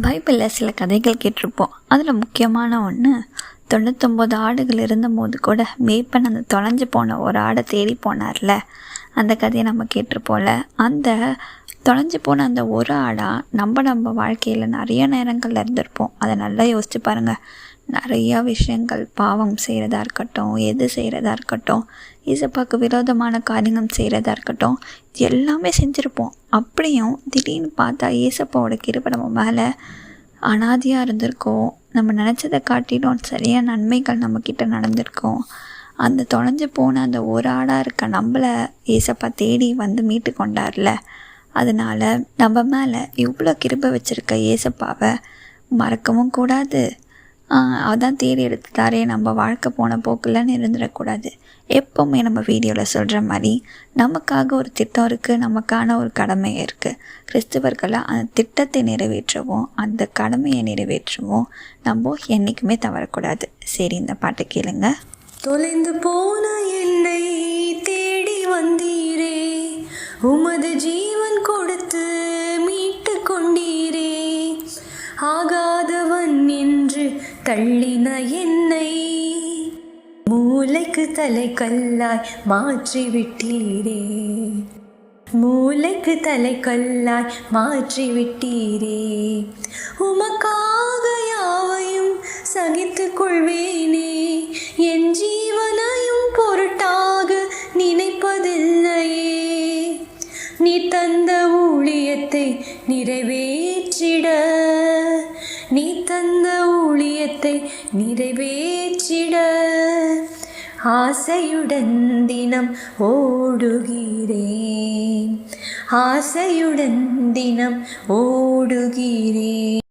பைபிளில் சில கதைகள் கேட்டிருப்போம். அதில் முக்கியமான ஒன்று, 99 ஆடுகள் இருந்தபோது கூட மேய்ப்பன் அந்த தொலைஞ்சு போன ஒரு ஆடை தேடி போனார்ல, அந்த கதையை நம்ம கேட்டிருப்போம்ல. அந்த தொலைஞ்சு போன அந்த ஒரு ஆடாக நம்ம வாழ்க்கையில் நிறைய நேரங்களில் இருந்திருப்போம். அதை நல்லா யோசிச்சு பாருங்கள். நிறையா விஷயங்கள், பாவம் செய்கிறதா இருக்கட்டும், எது செய்கிறதா இருக்கட்டும், இசப்பாக்கு விரோதமான காரியங்கள் செய்கிறதா இருக்கட்டும், எல்லாமே செஞ்சுருப்போம். அப்படியும் திடீர்னு பார்த்தா ஏசப்பாவோட கிருபை நம்ம மேலே அனாதியாக இருந்திருக்கோம். நம்ம நினச்சதை காட்டிலும் சரியான நன்மைகள் நம்மக்கிட்ட நடந்திருக்கோம். அந்த தொலைஞ்சு போன அந்த ஒரு ஆடாக இருக்க நம்மளை ஏசப்பா தேடி வந்து மீட்டு கொண்டார்ல. அதனால் நம்ம மேலே இவ்வளோ கிருபை வச்சுருக்க ஏசப்பாவை மறக்கவும் கூடாது. அதான் தேடி எடுத்துட்டாரே, நம்ம வாழ்க்கை போன போக்கில்னு இருந்துடக்கூடாது. எப்போவுமே நம்ம வீடியோவில் சொல்கிற மாதிரி நமக்காக ஒரு திட்டம் இருக்குது, நமக்கான ஒரு கடமை இருக்குது. கிறிஸ்துவர்களை அந்த திட்டத்தை நிறைவேற்றவும் அந்த கடமையை நிறைவேற்றவும் நம்ம என்றைக்குமே தவறக்கூடாது. சரி, இந்த பாட்டை கேளுங்க. தொலைந்து போன என்னை தேடி வந்தீரே, உமது ஜீவன் கொடுத்து மீட்டு கொண்டீரே, ஆகாதவன் என்று தள்ளின என்னை மூளைக்கு தலை கல்லாய் மாற்றி விட்டீரே, மூளைக்கு தலை கல்லாய் மாற்றி விட்டீரே, உமக்காக யாவையும் சகித்துக் கொள்வேனே, என் ஜீவனையும் பொருட்டாக நினைப்பதில்லையே, நீ தந்த ஊழியத்தை நிறைவேற்றிட, நீ தந்த ஊழியத்தை நிறைவேற்றிட, ஆசையுடன் தினம் ஓடுகிறேன், ஆசையுடன் தினம் ஓடுகிறேன்.